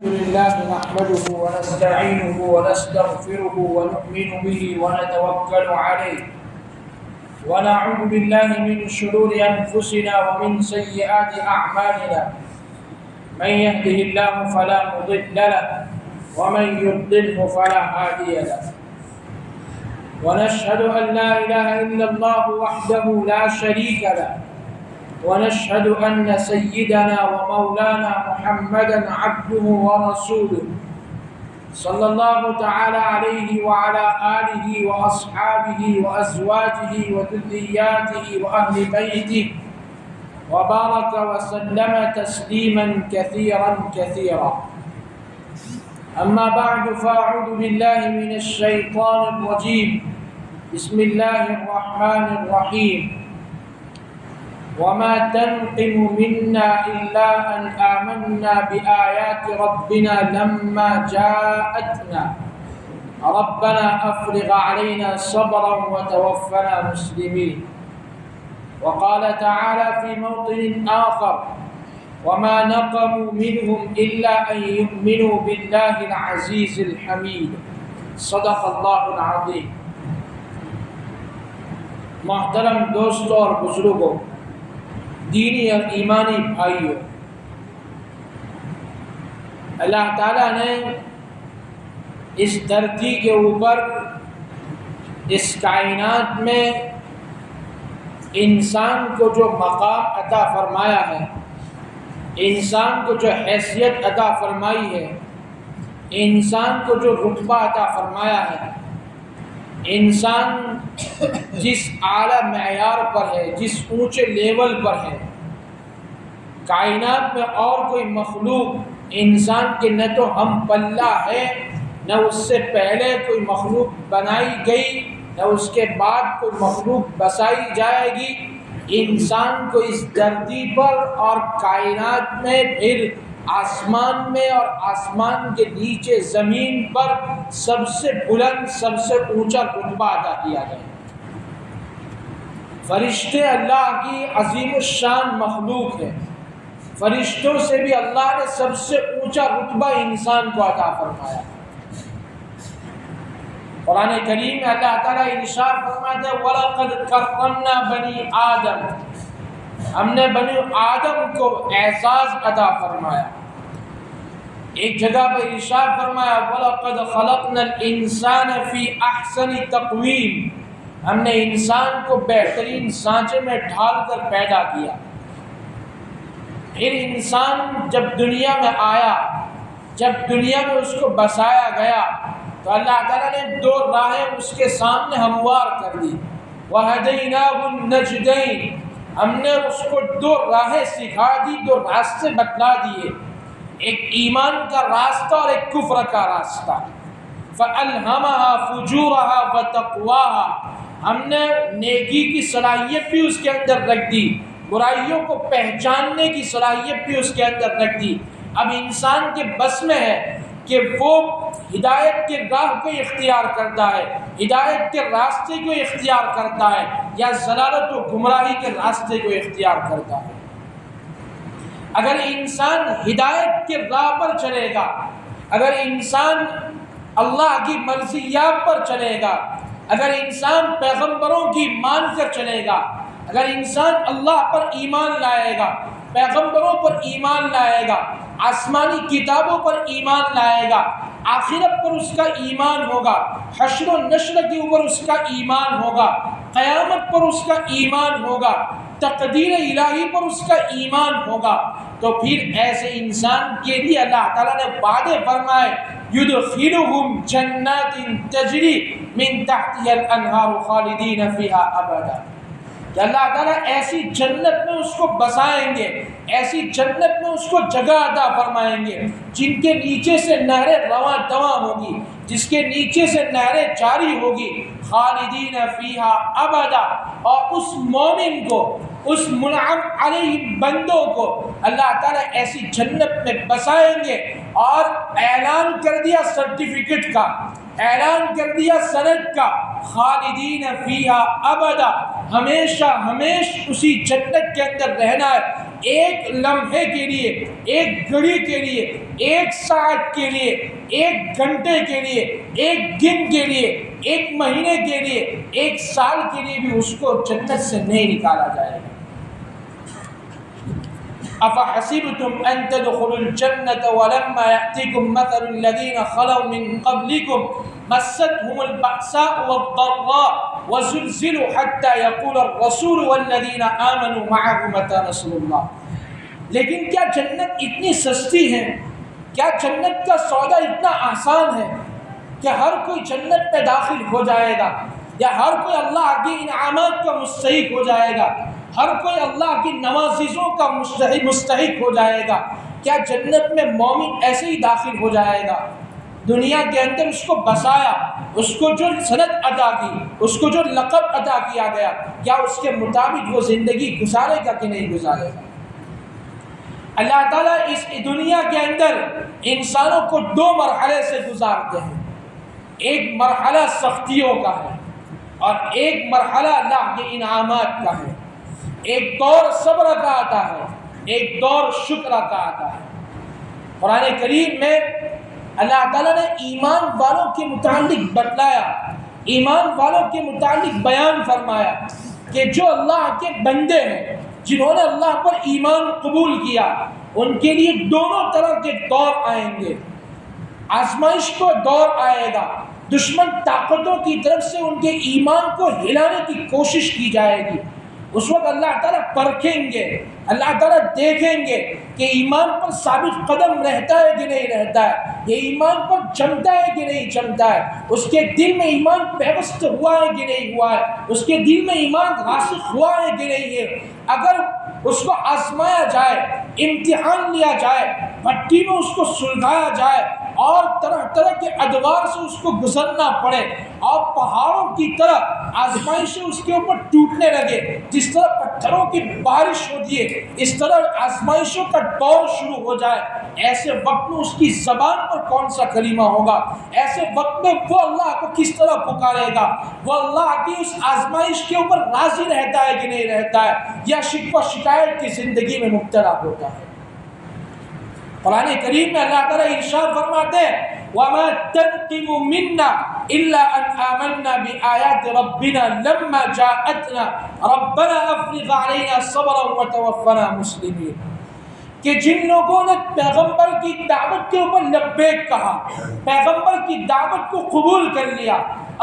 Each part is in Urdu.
لله نحمده ونستعينه ونستغفره ونؤمن به ونتوكل عليه ونعوذ بالله من شرور أنفسنا ومن سيئات أعمالنا. من يهده الله فلا مضل له ومن يضلله فلا هادي له. ونشهد أن لا إله إلا الله وحده لا شريك له ونشهد أن سيدنا ومولانا محمدا عبده ورسوله صلى الله تعالى عليه وعلى آله وأصحابه وأزواجه وذرياته وأهل بيته وبارك وسلم تسليما كثيرا كثيرا. أما بعد فأعوذ بالله من الشيطان الرجيم. بسم الله الرحمن الرحيم. وما تنقم منا إلا أن آمنا بآيات ربنا لما جاءتنا ربنا أفرغ علينا صبرا وتوفنا مسلمين. وقال تعالى في موطن آخر وما نقموا منهم إلا أن يؤمنوا بالله العزيز الحميد. صدق الله العظيم. محترم دوستوں اور بزرگوں، دینی اور ایمانی بھائیوں، اللہ تعالیٰ نے اس دھرتی کے اوپر اس کائنات میں انسان کو جو مقام عطا فرمایا ہے، انسان کو جو حیثیت عطا فرمائی ہے، انسان کو جو رتبہ عطا فرمایا ہے، انسان جس اعلیٰ معیار پر ہے، جس اونچے لیول پر ہے، کائنات میں اور کوئی مخلوق انسان کے نہ تو ہم پلہ ہے، نہ اس سے پہلے کوئی مخلوق بنائی گئی، نہ اس کے بعد کوئی مخلوق بسائی جائے گی. انسان کو اس دھرتی پر اور کائنات میں، پھر آسمان میں اور آسمان کے نیچے زمین پر سب سے بلند، سب سے اونچا رتبہ عطا کیا گیا. فرشتے اللہ کی عظیم الشان مخلوق ہیں. فرشتوں سے بھی اللہ نے سب سے اونچا رتبہ انسان کو عطا فرمایا. قرآن کریم میں اللہ تعالیٰ ارشاد فرماتا ہے وَلَقَدْ كَرَّمْنَا بَنِي آدم، ہم نے بنی آدم کو اعزاز عطا فرمایا. ایک جگہ پر ارشاد فرمایا وَلَقَدْ خَلَقْنَا الْإِنسَانَ فِي أَحْسَنِ تَقْوِيمٍ، ہم نے انسان کو بہترین سانچے میں ڈھال کر پیدا کیا. پھر انسان جب دنیا میں آیا، جب دنیا میں اس کو بسایا گیا، تو اللہ تعالیٰ نے دو راہیں اس کے سامنے ہموار کر دی. وَهَدَيْنَاهُ النَّجْدَيْنِ، ہم نے اس کو دو راہیں سکھا دی، دو راستے بتلا دیے، ایک ایمان کا راستہ اور ایک کفر کا راستہ. فَأَلْهَمَهَا فُجُورَهَا وَتَقْوَاهَا، ہم نے نیکی کی صلاحیت بھی اس کے اندر رکھ دی، برائیوں کو پہچاننے کی صلاحیت بھی اس کے اندر رکھ دی. اب انسان کے بس میں ہے کہ وہ ہدایت کے راہ کو اختیار کرتا ہے، ہدایت کے راستے کو اختیار کرتا ہے، یا ضلالت و گمراہی کے راستے کو اختیار کرتا ہے. اگر انسان ہدایت کے راہ پر چلے گا، اگر انسان اللہ کی مرضیات پر چلے گا، اگر انسان پیغمبروں کی مان کر چلے گا، اگر انسان اللہ پر ایمان لائے گا، پیغمبروں پر ایمان لائے گا، آسمانی کتابوں پر ایمان لائے گا، آخرت پر اس کا ایمان ہوگا، حشر و نشر کے اوپر اس کا ایمان ہوگا، قیامت پر اس کا ایمان ہوگا، تقدیر الہی پر اس کا ایمان ہوگا، تو پھر ایسے انسان کے لیے اللہ تعالیٰ نے وعدے فرمائے یدخلہم جنات تجری من تحتها الانہار خالدین فیہا ابدا، کہ اللہ تعالیٰ ایسی جنت میں اس کو بسائیں گے، ایسی جنت میں اس کو جگہ عطا فرمائیں گے جن کے نیچے سے نہریں رواں دواں ہوگی، جس کے نیچے سے نہریں جاری ہوگی، خالدین فیہا ابدا. اور اس مومن کو، اس منعم علیہ بندوں کو اللہ تعالیٰ ایسی جنت میں بسائیں گے، اور اعلان کر دیا سرٹیفکیٹ کا، اعلان کر دیا سند کا، خالدین فیہا ابدا، ہمیشہ اسی جنت کے اندر رہنا ہے، ایک لمحے کے لیے، ایک گھڑی کے لیے، ایک ساعت کے لیے، ایک گھنٹے کے لیے، ایک دن کے لیے، ایک مہینے کے لیے، ایک سال کے لیے بھی اس کو جنت سے نہیں نکالا جائے گا۔ أَفَحَسِبْتُمْ أَن تَدْخُلُوا الْجَنَّةَ وَلَمَّا يَأْتِكُمْ مَثَلُ الَّذِينَ خَلَوْا مِن قَبْلِكُمْ مَسَّتْهُمُ الْبَأْسَاءُ وَالضَّرَّاءُ وَزُلْزِلُوا حَتَّى يَقُولَ الرَّسُولُ وَالَّذِينَ آمَنُوا مَعَهُ مَتَىٰ نَصْرُ اللَّهِ۔ لیکن کیا جنت اتنی سستی ہے، کیا جنت کا سودا اتنا آسان ہے کہ ہر کوئی جنت میں داخل ہو جائے گا، یا ہر کوئی اللہ کی انعامات کا مستحق ہو جائے گا، ہر کوئی اللہ کی نوازشوں کا مستحق ہو جائے گا؟ کیا جنت میں مومن ایسے ہی داخل ہو جائے گا؟ دنیا کے اندر اس کو بسایا، اس کو جو سند عطا کی، اس کو جو لقب عطا کیا گیا، کیا اس کے مطابق وہ زندگی گزارے گا کہ نہیں گزارے گا؟ اللہ تعالیٰ اس دنیا کے اندر انسانوں کو دو مرحلے سے گزارتے ہیں، ایک مرحلہ سختیوں کا ہے اور ایک مرحلہ اللہ کے انعامات کا ہے۔ ایک دور صبر کا آتا ہے، ایک دور شکر کا آتا ہے۔ قرآن کریم میں اللہ تعالیٰ نے ایمان والوں کے متعلق بتلایا، ایمان والوں کے متعلق بیان فرمایا کہ جو اللہ کے بندے ہیں، جنہوں نے اللہ پر ایمان قبول کیا، ان کے لیے دونوں طرح کے دور آئیں گے۔ آزمائش کو دور آئے گا، دشمن طاقتوں کی طرف سے ان کے ایمان کو ہلانے کی کوشش کی جائے گی۔ اس وقت اللہ تعالیٰ پرکھیں گے، اللہ تعالیٰ دیکھیں گے کہ ایمان پر ثابت قدم رہتا ہے کہ نہیں رہتا ہے، یہ ایمان پر جمتا ہے کہ نہیں جمتا ہے، اس کے دل میں ایمان پیوست ہوا ہے کہ نہیں ہوا ہے، اس کے دل میں ایمان راسخ ہوا ہے کہ نہیں ہے۔ اگر اس کو آزمایا جائے، امتحان لیا جائے، بھٹی میں اس کو سلگایا جائے اور طرح طرح کے ادوار سے اس کو گزرنا پڑے اور پہاڑوں کی طرح آزمائشیں اس کے اوپر ٹوٹنے لگے، جس طرح پتھروں کی بارش ہوتی ہے اس طرح آزمائشوں کا دور شروع ہو جائے، ایسے وقت میں اس کی زبان پر کون سا کلمہ ہوگا؟ ایسے وقت میں وہ اللہ کو کس طرح پکارے گا؟ وہ اللہ کی اس آزمائش کے اوپر راضی رہتا ہے کہ نہیں رہتا ہے، یا شکوہ شکایت کی زندگی میں مبتلا ہوتا ہے؟ قرآن کریم میں اللہ تعالیٰ ارشاد فرماتے ہیں وَمَا تَنْقِمُ مِنَّا إِلَّا أَنْ آمَنَّا بِآيَاتِ رَبِّنَا لَمَّا جَاءَتْنَا رَبَّنَا أَفْرِغْ عَلَيْنَا صَبْرًا وَتَوَفَّنَا مُسْلِمِينَ۔ کہ جن لوگوں نے پیغمبر کی دعوت کے اوپر لبیک کہا، پیغمبر کی دعوت کو قبول کر لیا،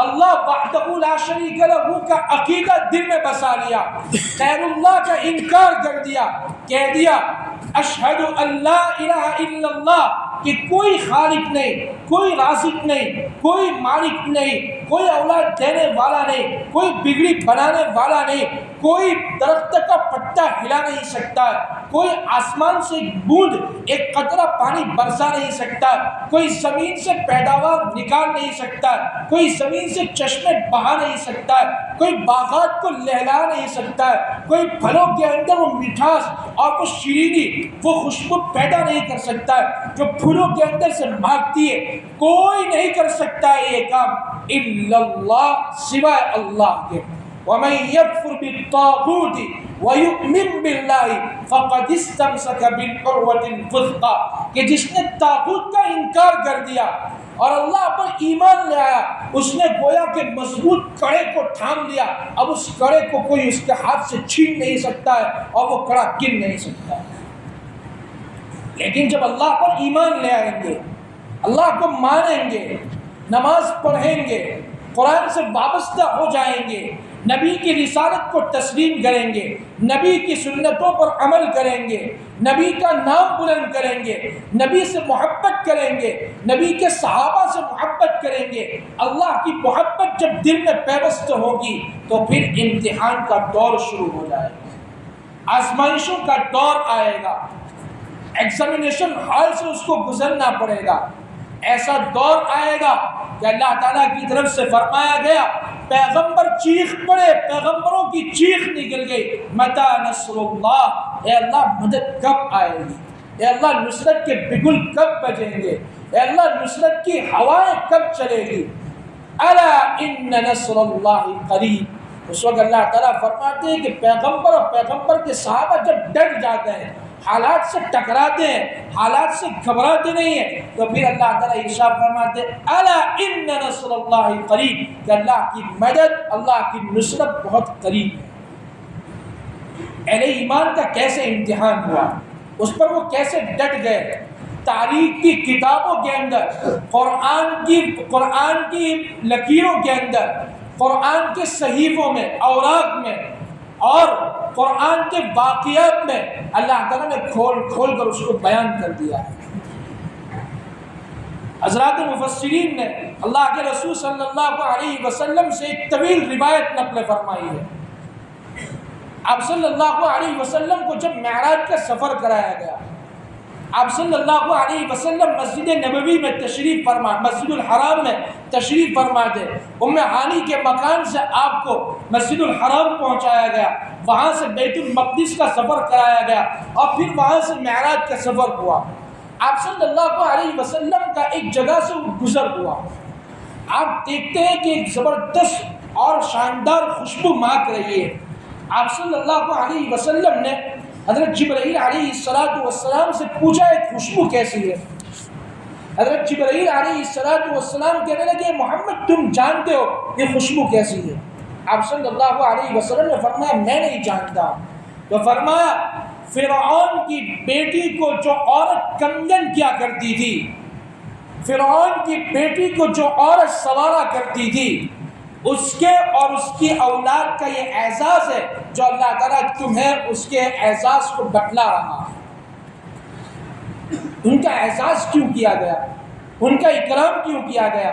اللہ وحدہ لا شریک لہ کا عقیدہ دل میں بسا لیا، غیر اللہ کا انکار کر دیا، کہہ دیا اشہد ان لا الہ الا اللہ، کہ کوئی خالق نہیں، کوئی رازق نہیں، کوئی مالک نہیں، کوئی اولاد دینے والا نہیں، کوئی بگڑی بنانے والا نہیں، کوئی درخت کا پتا ہلا نہیں سکتا، کوئی آسمان سے ایک بوند ایک قطرہ پانی برسا نہیں سکتا، کوئی زمین سے پیداوار نکال نہیں سکتا، کوئی زمین سے چشمے بہا نہیں سکتا، کوئی باغات کو لہلا نہیں سکتا، کوئی پھلوں کے اندر وہ مٹھاس اور وہ شیرینی وہ خوشبو پیدا نہیں کر سکتا جو پھولوں کے اندر سے بھاگتی ہے، کوئی نہیں کر سکتا ہے یہ کام الا اللہ، سوائے اللہ کے۔ وَمَن يَكْفُرْ بِالطَّاغُوتِ وَيُؤْمِن بِاللَّهِ فَقَدِ اسْتَمْسَكَ بِالْعُرْوَةِ الْوُثْقَىٰ، کہ جس نے طاغوت کا انکار کر دیا اور اللہ پر ایمان لے آیا، اس نے گویا کہ مضبوط کڑے کو تھام لیا، اب اس کڑے کو کوئی اس کے ہاتھ سے چھین نہیں سکتا ہے اور وہ کڑا گر نہیں سکتا ہے۔ لیکن جب اللہ پر ایمان لے آئیں گے، اللہ کو مانیں گے، نماز پڑھیں گے، قرآن سے وابستہ ہو جائیں گے، نبی کی رسالت کو تسلیم کریں گے، نبی کی سنتوں پر عمل کریں گے، نبی کا نام بلند کریں گے، نبی سے محبت کریں گے، نبی کے صحابہ سے محبت کریں گے، اللہ کی محبت جب دل میں پیوست ہوگی تو پھر امتحان کا دور شروع ہو جائے گا، آزمائشوں کا دور آئے گا، ایگزامینیشن ہال سے اس کو گزرنا پڑے گا۔ ایسا دور آئے گا کہ اللہ تعالیٰ کی طرف سے فرمایا گیا، پیغمبر چیخ پڑے، پیغمبروں کی چیخ نکل گئی، متی نصر اللہ، اے اللہ مدد کب آئے گی؟ اے اللہ نصرت کے بگل کب بجیں گے، اے اللہ نصرت کی ہوائیں کب چلے گی؟ الا ان نصر اللہ قریب۔ اس وقت اللہ تعالیٰ فرماتے ہیں کہ پیغمبر اور پیغمبر کے صحابہ جب ڈٹ جاتے ہیں، حالات سے ٹکراتے ہیں، حالات سے گھبراتے نہیں ہیں، تو پھر اللہ تعالیٰ ارشاد فرماتے ہیں الا ان نصر اللہ قریب، کہ اللہ کی مدد، اللہ کی نصرت بہت قریب ہے۔ اہل ایمان کا کیسے امتحان ہوا، اس پر وہ کیسے ڈٹ گئے۔ تاریخ کی کتابوں کے اندر، قرآن کی لکیروں کے اندر، قرآن کے صحیفوں میں، اوراق میں اور قرآن کے واقعات میں اللہ تعالیٰ نے کھول کھول کر اس کو بیان کر دیا ہے۔ حضرات مفسرین نے اللہ کے رسول صلی اللہ علیہ وسلم سے ایک طویل روایت نقل فرمائی ہے۔ آپ صلی اللہ علیہ وسلم کو جب معراج کا سفر کرایا گیا، آپ صلی اللہ علیہ وسلم مسجد نبوی میں تشریف فرما، مسجد الحرام میں تشریف فرما دے، ام ہانی کے مکان سے آپ کو مسجد الحرام پہنچایا گیا، وہاں سے بیت المقدس کا سفر کرایا گیا اور پھر وہاں سے معراج کا سفر ہوا۔ آپ صلی اللہ علیہ وسلم کا ایک جگہ سے گزر ہوا، آپ دیکھتے ہیں کہ ایک زبردست اور شاندار خوشبو مہک رہی ہے۔ آپ صلی اللہ علیہ وسلم نے حضرت جبرائیل علیہ السلام سے پوچھا ایک خوشبو کیسی ہے؟ حضرت جبرائیل علیہ السلام کہنے لگے محمد تم جانتے ہو یہ خوشبو کیسی ہے؟ آپ صلی اللہ علیہ وسلم نے فرمایا میں نہیں جانتا۔ تو فرمایا فرعون کی بیٹی کو جو عورت کنگن کیا کرتی تھی، فرعون کی بیٹی کو جو عورت سوارا کرتی تھی، اس کے اور اس کی اولاد کا یہ اعزاز ہے جو اللہ تعالیٰ تمہیں اس کے اعزاز کو بتلا رہا ہے۔ ان کا اعزاز کیوں کیا گیا، ان کا اکرام کیوں کیا گیا؟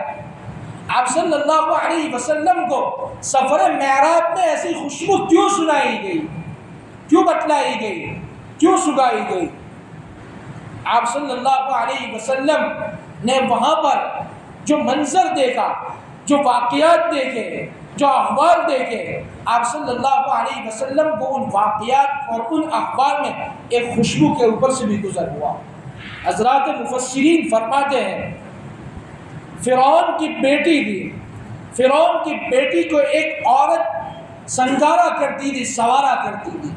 آپ صلی اللہ علیہ وسلم کو سفر معراج میں ایسی خوشبو کیوں سنائی گئی، کیوں بتلائی گئی، کیوں سگائی گئی؟ آپ صلی اللہ علیہ وسلم نے وہاں پر جو منظر دیکھا، جو واقعات دیکھے، جو احوال دیکھے، آپ صلی اللہ علیہ وسلم کو ان واقعات اور ان احوال میں ایک خوشبو کے اوپر سے بھی گزر ہوا۔ حضرات مفسرین فرماتے ہیں فرعون کی بیٹی تھی، فرعون کی بیٹی کو ایک عورت سنگارا کرتی تھی، سوارا کرتی تھی،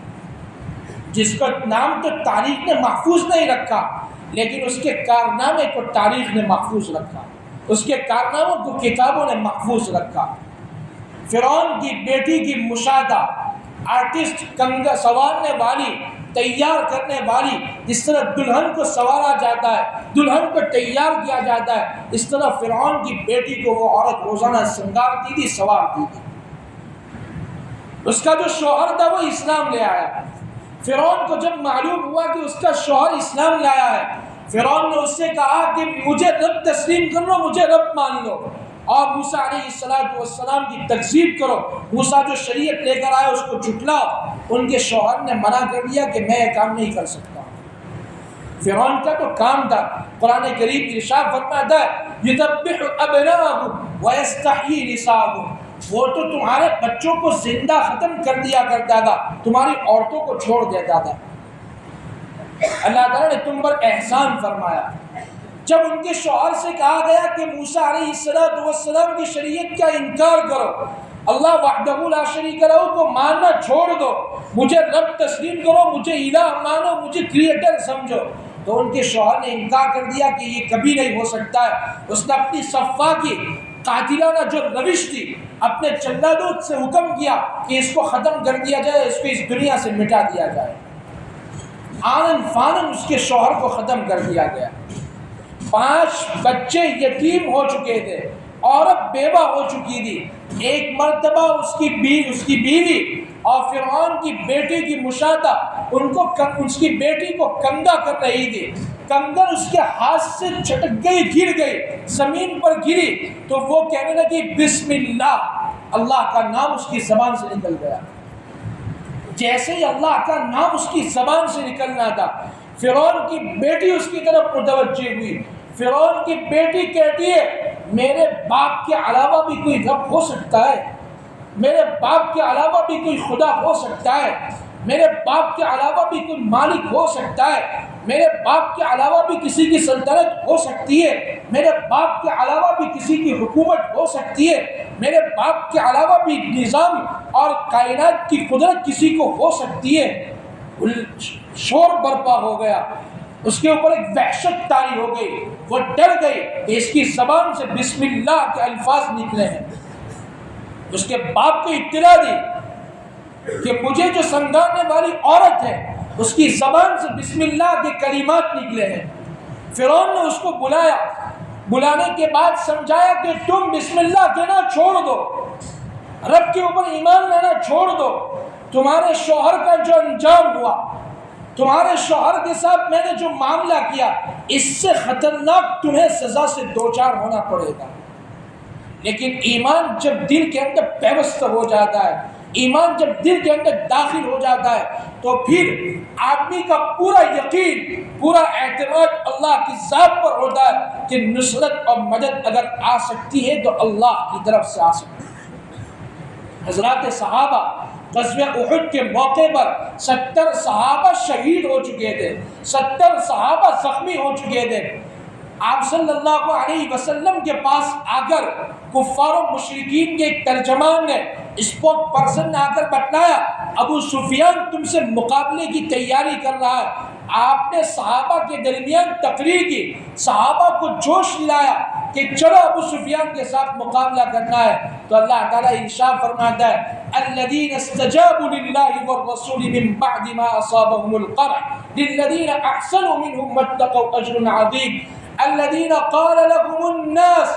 جس کا نام تو تاریخ نے محفوظ نہیں رکھا، لیکن اس کے کارنامے کو تاریخ نے محفوظ رکھا، اس کے کارناموں کو کتابوں نے محفوظ رکھا۔ فرعون کی بیٹی کی مشاہدہ آرٹسٹ، کنگا سنوارنے والی، تیار کرنے والی، جس طرح دلہن کو سنوارا جاتا ہے، دلہن کو تیار کیا جاتا ہے، اس طرح فرعون کی بیٹی کو وہ عورت روزانہ سنگارتی تھی، سنوارتی تھی۔ اس کا جو شوہر تھا وہ اسلام لے آیا۔ فرعون کو جب معلوم ہوا کہ اس کا شوہر اسلام لایا ہے، فرعون نے اس سے کہا کہ مجھے رب تسلیم کر لو، مجھے رب مان لو، اور موسیٰ علیہ السلام کی تکذیب کرو، موسیٰ جو شریعت لے کر آئے اس کو جھٹلاؤ۔ ان کے شوہر نے منع کر دیا کہ میں یہ کام نہیں کر سکتا۔ فرعون کا تو کام تھا، قرآن کریم ارشاد فرماتا ہے یذبح ابناءهم ویستحیی نساءهم، وہ تو تمہارے بچوں کو زندہ ختم کر دیا کرتا تھا، تمہاری عورتوں کو چھوڑ دیتا تھا۔ اللہ تعالیٰ نے تم پر احسان فرمایا۔ جب ان کے شوہر سے کہا گیا کہ موسیٰ علیہ السلام کی شریعت کا انکار کرو، اللہ وحدہ لا شریک لہ کو ماننا چھوڑ دو، مجھے رب تسلیم کرو، مجھے الہ مانو، مجھے کریٹر سمجھو، تو ان کے شوہر نے انکار کر دیا کہ یہ کبھی نہیں ہو سکتا ہے۔ اس نے اپنی صفا کی قاتلانہ جو روش تھی، اپنے چلادوں سے حکم کیا کہ اس کو ختم کر دیا جائے، اس کو اس دنیا سے مٹا دیا جائے۔ آنن فانن اس کے شوہر کو ختم کر دیا گیا۔ 5 بچے یتیم ہو چکے تھے، عورت بیوہ ہو چکی تھی۔ ایک مرتبہ اس کی بیوی اور فرعون کی بیٹی کی مشاہدہ اس کی بیٹی کو کنگا کر رہی تھی، کنگن اس کے ہاتھ سے چھٹک گئی، گر گئی، زمین پر گری، تو وہ کہنے لگی بسم اللہ، اللہ کا نام اس کی زبان سے نکل گیا۔ جیسے ہی اللہ کا نام اس کی زبان سے نکلنا تھا، فرعون کی بیٹی اس کی طرف متوجہ ہوئی۔ فرعون کی بیٹی کہتی ہے میرے باپ کے علاوہ بھی کوئی رب ہو سکتا ہے، میرے باپ کے علاوہ بھی کوئی خدا ہو سکتا ہے، میرے باپ کے علاوہ بھی کوئی مالک ہو سکتا ہے، میرے باپ کے علاوہ بھی کسی کی سلطنت ہو سکتی ہے، میرے باپ کے علاوہ بھی کسی کی حکومت ہو سکتی ہے، میرے باپ کے علاوہ بھی نظام اور کائنات کی قدرت کسی کو ہو سکتی ہے۔ شور برپا ہو گیا، اس کے اوپر ایک وحشت طاری ہو گئی، وہ ڈر گئی کہ اس کی زبان سے بسم اللہ کے الفاظ نکلے ہیں۔ اس کے باپ کو اطلاع دی کہ مجھے جو سنگانے والی عورت ہے اس کی زبان سے بسم اللہ کے کلمات نکلے ہیں۔ فرعون نے اس کو بلایا، بلانے کے بعد سمجھایا کہ تم بسم اللہ کہنا چھوڑ دو، رب کے اوپر ایمان لانا چھوڑ دو، تمہارے شوہر کا جو انجام ہوا، تمہارے شوہر کے ساتھ میں نے جو معاملہ کیا، اس سے خطرناک تمہیں سزا سے دوچار ہونا پڑے گا۔ لیکن ایمان جب دل کے اندر پیوست ہو جاتا ہے، ایمان جب دل کے اندر داخل ہو جاتا ہے تو پھر آدمی کا پورا یقین، پورا اعتماد اللہ کی ذات پر ہوتا ہے کہ نصرت اور مدد اگر آ سکتی ہے تو اللہ کی طرف سے آ سکتی ہے۔ حضرات صحابہ غزوہ احد کے موقع پر 70 صحابہ شہید ہو چکے تھے، 70 صحابہ زخمی ہو چکے تھے۔ آپ صلی اللہ علیہ وسلم کے پاس آ کر کفار و مشرکین کے ایک ترجمان نے، اسپوک پرسن نے آ کر بتلایا ابو سفیان تم سے مقابلے کی تیاری کر رہا ہے۔ آپ نے صحابہ کے درمیان تقریر کی، صحابہ کو جوش دلایا کہ چلو ابو سفیان کے ساتھ مقابلہ کرنا ہے۔ تو اللہ تعالیٰ ارشاد فرماتا ہے الذين استجابوا لله والرسول من بعد ما أصابهم القرح للذين أحسنوا منهم واتقوا أجر عظيم الذين قال لهم الناس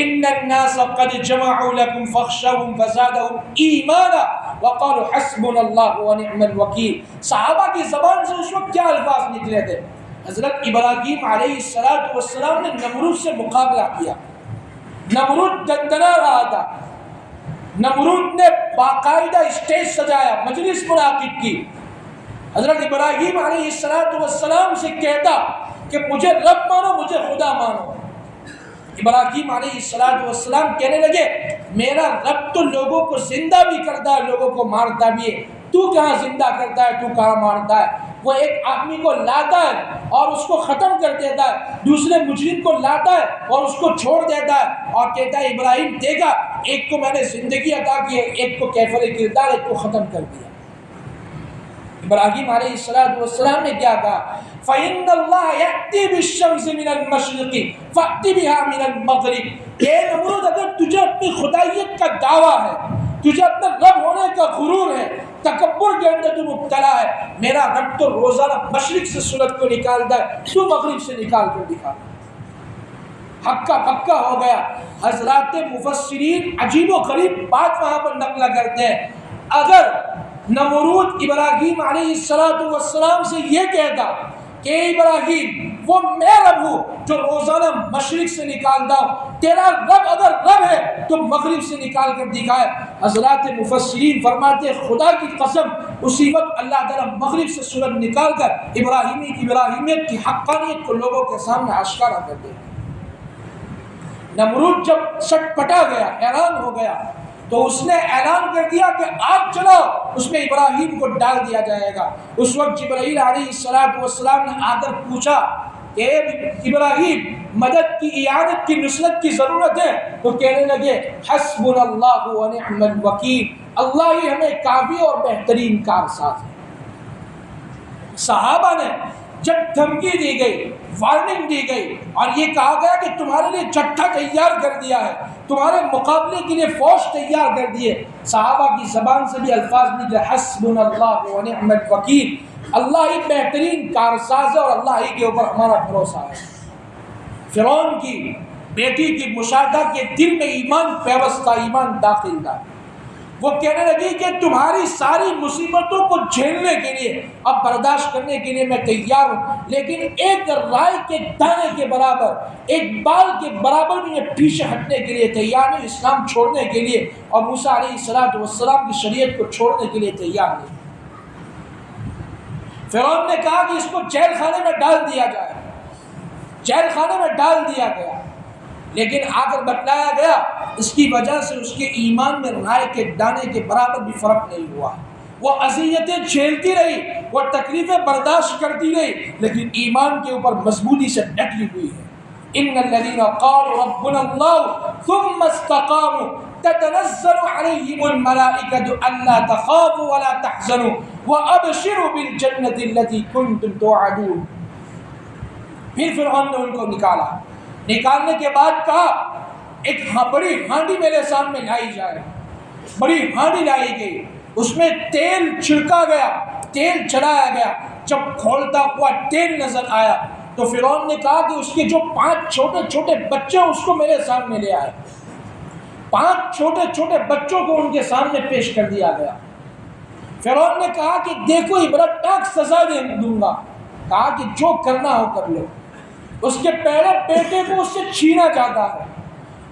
إن الناس قد جمعوا لكم فاخشوهم فزادهم إيمانا وقالوا حسبنا الله ونعم الوكيل۔ صحابہ کی زبان سے اس وقت کیا الفاظ نکلے تھے؟ حضرت ابراہیم علیہ السلام نے نمرود سے مقابلہ کیا، نمرود دندنا رہا تھا، نمرود نے باقاعدہ اسٹیج سجایا، مجلس منعقد کی، حضرت ابراہیم علیہ السلام سے کہتا کہ مجھے رب مانو، مجھے خدا مانو۔ ابراہیم علیہ السلام کہنے لگے میرا رب تو لوگوں کو زندہ بھی کرتا ہے، لوگوں کو مارتا بھی ہے، تو کہاں زندہ کرتا ہے، تو کہاں مارتا ہے؟ وہ ایک آدمی کو لاتا ہے اور اس کو ختم کر دیتا ہے، دوسرے مجرم کو لاتا ہے اور اس کو چھوڑ دیتا ہے اور کہتا ہے ابراہیم دیکھا، ایک کو میں نے زندگی عطا کی ہے، ایک کو کیفر کردار، ایک کو ختم کر دیا۔ ابراہیم علیہ السلام نے کیا کہا فَإِنَّ اللَّهَ يَأْتِي بِالشَّمْسِ مِنَ الْمَشْرِقِ فَأْتِ بِهَا مِنَ الْمَغْرِبِ۔ اے نمرود اگر تجھے اپنی خدائیت کا دعویٰ ہے، تجھے اپنے رب ہونے کا غرور ہے، تکبر کے اندر تو مبتلا ہے، میرا رب تو روزانہ مشرق سے سورج کو نکالتا ہے، تو مغرب سے نکال کر دکھا۔ حق کا پکا ہو گیا۔ حضرات مفسرین عجیب و غریب بات وہاں پر نقل کرتے ہیں، اگر نمرود ابراہیم علیہ السلام سے یہ کہتا کہ ابراہیم وہ میں رب ہوں جو روزانہ مشرق سے نکالتا ہوں، تیرا رب اگر رب ہے تو مغرب سے نکال کر دکھائے۔ حضرات مفسرین فرماتے ہیں خدا کی قسم اسی وقت اللہ تعالیٰ مغرب سے سورج نکال کر ابراہیمیت کی حقانیت کو لوگوں کے سامنے آشکارا کر دے۔ نمرود جب سٹ پٹا گیا، حیران ہو گیا، تو اس نے اعلان کر دیا کہ آگ چلاؤ، اس میں ابراہیم کو ڈال دیا جائے گا۔ اس وقت جبرائیل علیہ السلام نے آ کر پوچھا کہ ابراہیم مدد کی، اعانت کی، نصرت کی ضرورت ہے؟ تو کہنے لگے حسبنا اللہ ونعم الوکیل، اللہ ہی ہمیں کافی اور بہترین کارساز ہے۔ صحابہ نے جب دھمکی دی گئی، وارننگ دی گئی اور یہ کہا گیا کہ تمہارے لیے چٹھا تیار کر دیا ہے، تمہارے مقابلے کے لیے فوج تیار کر دیے، صحابہ کی زبان سے بھی الفاظ نکلے حسبنا اللہ ونعم الوکیل، اللہ ہی بہترین کارساز ہے اور اللہ ہی کے اوپر ہمارا بھروسہ ہے۔ فرعون کی بیٹی کی مشاہدہ کے دل میں ایمان پیوست تھا، ایمان داخل تھا۔ وہ کہنے لگی کہ تمہاری ساری مصیبتوں کو جھیلنے کے لیے، اب برداشت کرنے کے لیے میں تیار ہوں، لیکن ایک رائے کے دانے کے برابر، ایک بال کے برابر بھی میں پیچھے ہٹنے کے لیے تیار نہیں، اسلام چھوڑنے کے لیے اور موسیٰ علیہ السلام کی شریعت کو چھوڑنے کے لیے تیار نہیں۔ فرعون نے کہا کہ اس کو جیل خانے میں ڈال دیا جائے، جیل خانے میں ڈال دیا گیا، لیکن آ کر بتلایا گیا اس کی وجہ سے اس کے ایمان میں رائے کے دانے کے برابر بھی فرق نہیں ہوا۔ وہ اذیتیں جھیلتی رہی، وہ تکلیفیں برداشت کرتی رہی لیکن ایمان کے اوپر مضبوطی سے ڈٹی ہوئی ہے. ان الذين قالوا ربنا الله ثم استقاموا تتنزل عليهم الملائكة الا تخافوا ولا تحزنوا وابشروا بالجنة التي كنتم توعدون. پھر فرعون نے ان کو نکالنے کے بعد کہا ایک بڑی ہانڈی میرے سامنے لائی جائے. بڑی ہانڈی لائی گئی, اس میں تیل چھڑکا گیا, تیل چڑھایا گیا. جب کھولتا ہوا تیل نظر آیا تو فرعون نے کہا کہ اس کے جو 5 چھوٹے چھوٹے بچے اس کو میرے سامنے لے آئے. 5 چھوٹے چھوٹے بچوں کو ان کے سامنے پیش کر دیا گیا. فرعون نے کہا کہ دیکھو عبرتناک سزا دوں گا. کہا کہ جو کرنا ہو کر لو. اس کے پہلے بیٹے کو اس سے چھینا جاتا ہے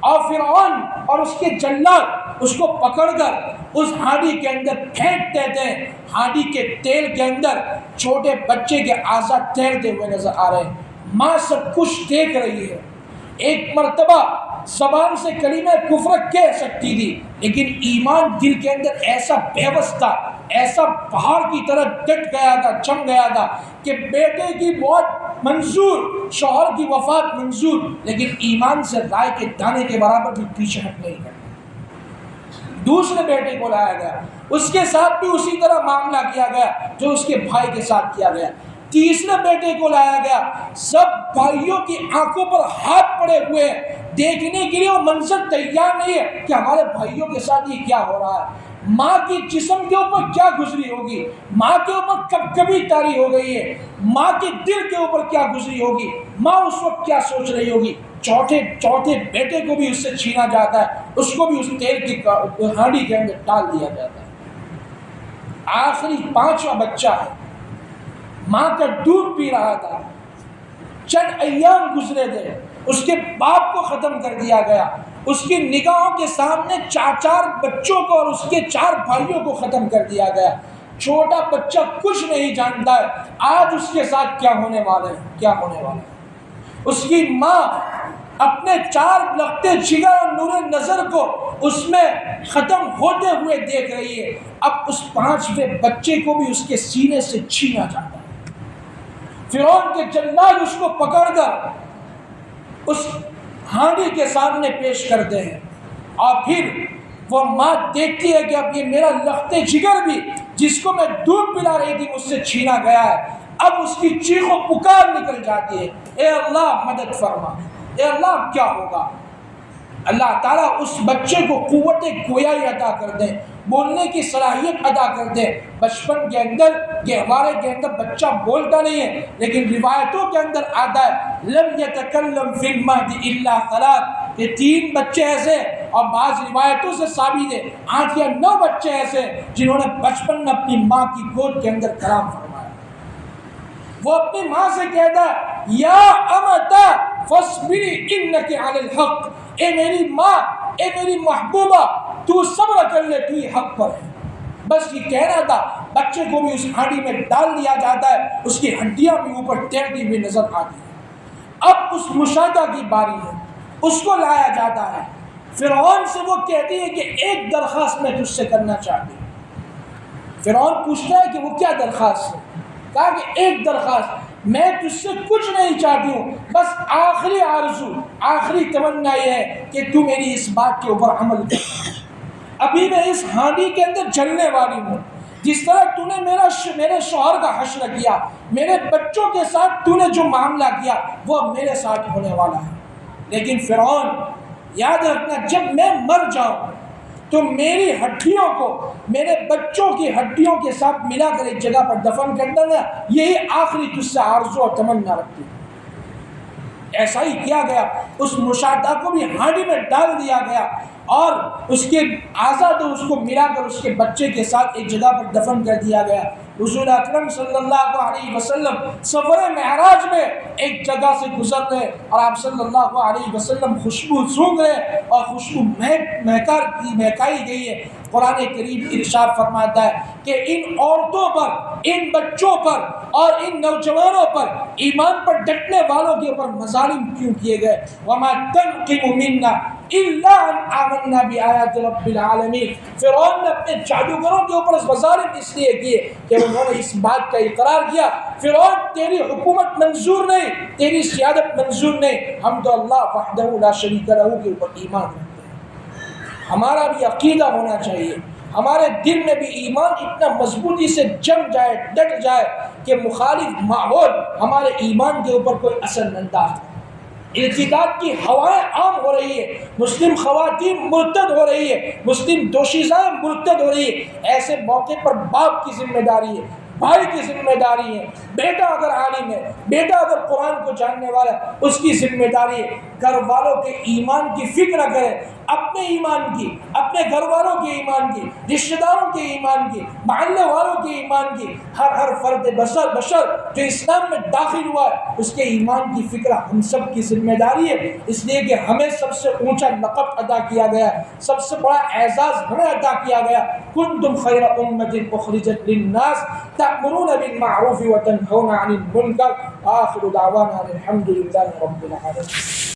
اور فرعون اور اس کے جلاد اس کو پکڑ کر اس ہانڈی کے اندر پھینک دیتے ہیں. ہانڈی کے تیل کے اندر چھوٹے بچے کے اعضاء تیرتے ہوئے نظر آ رہے ہیں. ماں سب کچھ دیکھ رہی ہے. ایک مرتبہ زبان سے کلمہ کفر کہہ سکتی تھی لیکن ایمان دل کے اندر ایسا بے بس تھا, ایسا پہاڑ کی طرح ڈٹ گیا تھا, جم گیا تھا کہ بیٹے کی موت منظور, شوہر کی وفات منظور, لیکن ایمان سے رائے کے دانے کے برابر بھی پیچھے ہٹ نہیں کرتا. دوسرے بیٹے کو لایا گیا, اس کے ساتھ بھی اسی طرح معاملہ کیا گیا جو اس کے بھائی کے ساتھ کیا گیا. تیسرے بیٹے کو لایا گیا, سب بھائیوں کی آنکھوں پر ہاتھ پڑے ہوئے ہیں, دیکھنے کے لیے وہ منظر تیار نہیں ہے کہ ہمارے بھائیوں کے ساتھ یہ کیا ہو رہا ہے. ماں کی جسم کے اوپر کیا گزری ہوگی, ماں کے اوپر کب کبھی تاری ہو گئی ہے, ماں کے دل کے اوپر کیا گزری ہوگی, ماں اس وقت کیا سوچ رہی ہوگی. چوتھے بیٹے کو بھی اس سے چھینا جاتا ہے, اس کو بھی اس تیل کی ہانڈی کے اندر ڈال دیا جاتا ہے. آخری 5واں بچہ ہے, ماں کا دودھ پی رہا تھا, چند ایام گزرے تھے, اس کے باپ کو ختم کر دیا گیا. اس کی نگاہوں کے سامنے 4 بچوں کو اور اس کے 4 بھائیوں کو ختم کر دیا گیا. چھوٹا بچہ کچھ نہیں جانتا ہے آج اس کے ساتھ کیا ہونے والا ہے. اس کی ماں اپنے 4 لختے جگر اور نور نظر کو اس میں ختم ہوتے ہوئے دیکھ رہی ہے. اب اس 5ویں بچے کو بھی اس کے سینے سے چھینا جاتا ہے. فرعون کے جلاد اس کو پکڑ کر اس ہانڈی کے سامنے پیش کرتے ہیں اور پھر وہ ماں دیکھتی ہے کہ اب یہ میرا لختے جگر بھی جس کو میں دودھ پلا رہی تھی مجھ سے چھینا گیا ہے. اب اس کی چیخ و پکار نکل جاتی ہے, اے اللہ مدد فرما, اے اللہ کیا ہوگا. اللہ تعالیٰ اس بچے کو قوت گویائی عطا کر دے, بولنے کی صلاحیت عطا کر دے. بچپن کے اندر گہوارے کے اندر بچہ بولتا نہیں ہے لیکن روایتوں کے اندر آتا ہے لم یتکلم فی المہد الا 3, یہ 3 بچے ایسے, اور بعض روایتوں سے ثابت ہے 8 یا 9 بچے ایسے جنہوں نے بچپن میں اپنی ماں کی گود کے اندر کلام فرمایا. وہ اپنی ماں سے کہتا ہے یا امتا فاصبری انک علی الحق, اے میری ماں, اے میری محبوبہ, تو صبر کر لے, تو یہ حق پر ہے. بس یہ کہنا تھا. بچے کو بھی اس ہانڈی میں ڈال دیا جاتا ہے, اس کی ہڈیاں بھی اوپر تیرتی ہوئی نظر آتی ہیں. اب اس مشاہدہ کی باری ہے, اس کو لایا جاتا ہے. فرعون سے وہ کہتی ہے کہ ایک درخواست میں تجھ سے کرنا چاہتی ہوں. فرعون پوچھتا ہے کہ وہ کیا درخواست ہے. کہا کہ ایک درخواست, میں تجھ سے کچھ نہیں چاہتی ہوں, بس آخری آرزو, آخری تمنا یہ ہے کہ تو میری اس بات کے اوپر عمل کر. ابھی میں اس ہانڈی کے اندر جلنے والی ہوں, جس طرح تو نے میرے شوہر کا حشر کیا, میرے بچوں کے ساتھ تو نے جو معاملہ کیا وہ میرے ساتھ ہونے والا ہے. لیکن فرعون یاد رکھنا, جب میں مر جاؤں تو میری ہڈیوں کو میرے بچوں کی ہڈیوں کے ساتھ ملا کر ایک جگہ پر دفن کر دینا, یہی آخری تجھ سے آرزو اور تمنا رکھتی ہوں. ایسا ہی کیا گیا. اس مشاہدہ کو بھی ہانڈی میں ڈال دیا گیا اور اس کے آزاد اس کو ملا کر اس کے بچے کے ساتھ ایک جگہ پر دفن کر دیا گیا. حضور اکرم صلی اللہ علیہ وسلم سفر معراج میں ایک جگہ سے گزر رہے اور آپ صلی اللہ علیہ وسلم خوشبو سونگ رہے اور خوشبو مہکائی گئی ہے. قرآن کریم ارشاد فرماتا ہے کہ ان عورتوں پر, ان بچوں پر اور ان نوجوانوں پر, ایمان پر ڈٹنے والوں کے اوپر مظالم کیوں کیے گئے. وما تنقم منا الا ان آمنا بآیات رب العالمین. فرعون نے اپنے جادوگروں کے اوپر مظالم اس لیے کیے کہ انہوں نے اس بات کا اقرار کیا فرعون تیری حکومت منظور نہیں، تیری سیادت منظور نہیں، ہم تو اللہ وحدہ لا شریک لہ کے اوپر ایمان رکھتے ہیں. ہمارا بھی عقیدہ ہونا چاہیے، ہمارے دل میں بھی ایمان اتنا مضبوطی سے جم جائے، ڈٹ جائے کہ مخالف ماحول ہمارے ایمان کے اوپر کوئی اثر نہ ڈالے. ارتداد کی ہوائیں عام ہو رہی ہے، مسلم خواتین مرتد ہو رہی ہے، مسلم دوشیزائیں مرتد ہو رہی ہے. ایسے موقع پر باپ کی ذمہ داری ہے، بھائی کی ذمہ داری ہے، بیٹا اگر عالم ہے، بیٹا اگر قرآن کو جاننے والا ہے، اس کی ذمہ داری ہے گھر والوں کے ایمان کی فکر کرے، اپنے ایمان کی، اپنے گھر والوں کے ایمان کی، رشتہ داروں کے ایمان کی، محلے والوں کے ایمان کی. ہر فرد بشر جو اسلام میں داخل ہوا ہے اس کے ایمان کی فکر ہم سب کی ذمہ داری ہے. اس لیے کہ ہمیں سب سے اونچا لقب عطا کیا گیا، سب سے بڑا اعزاز ہمیں عطا کیا گیا. کنتم خیر امۃ اخرجت للناس تأمرون بالمعروف وتنهون عن المنکر. آخر دعوانا الحمد للہ رب العالمین.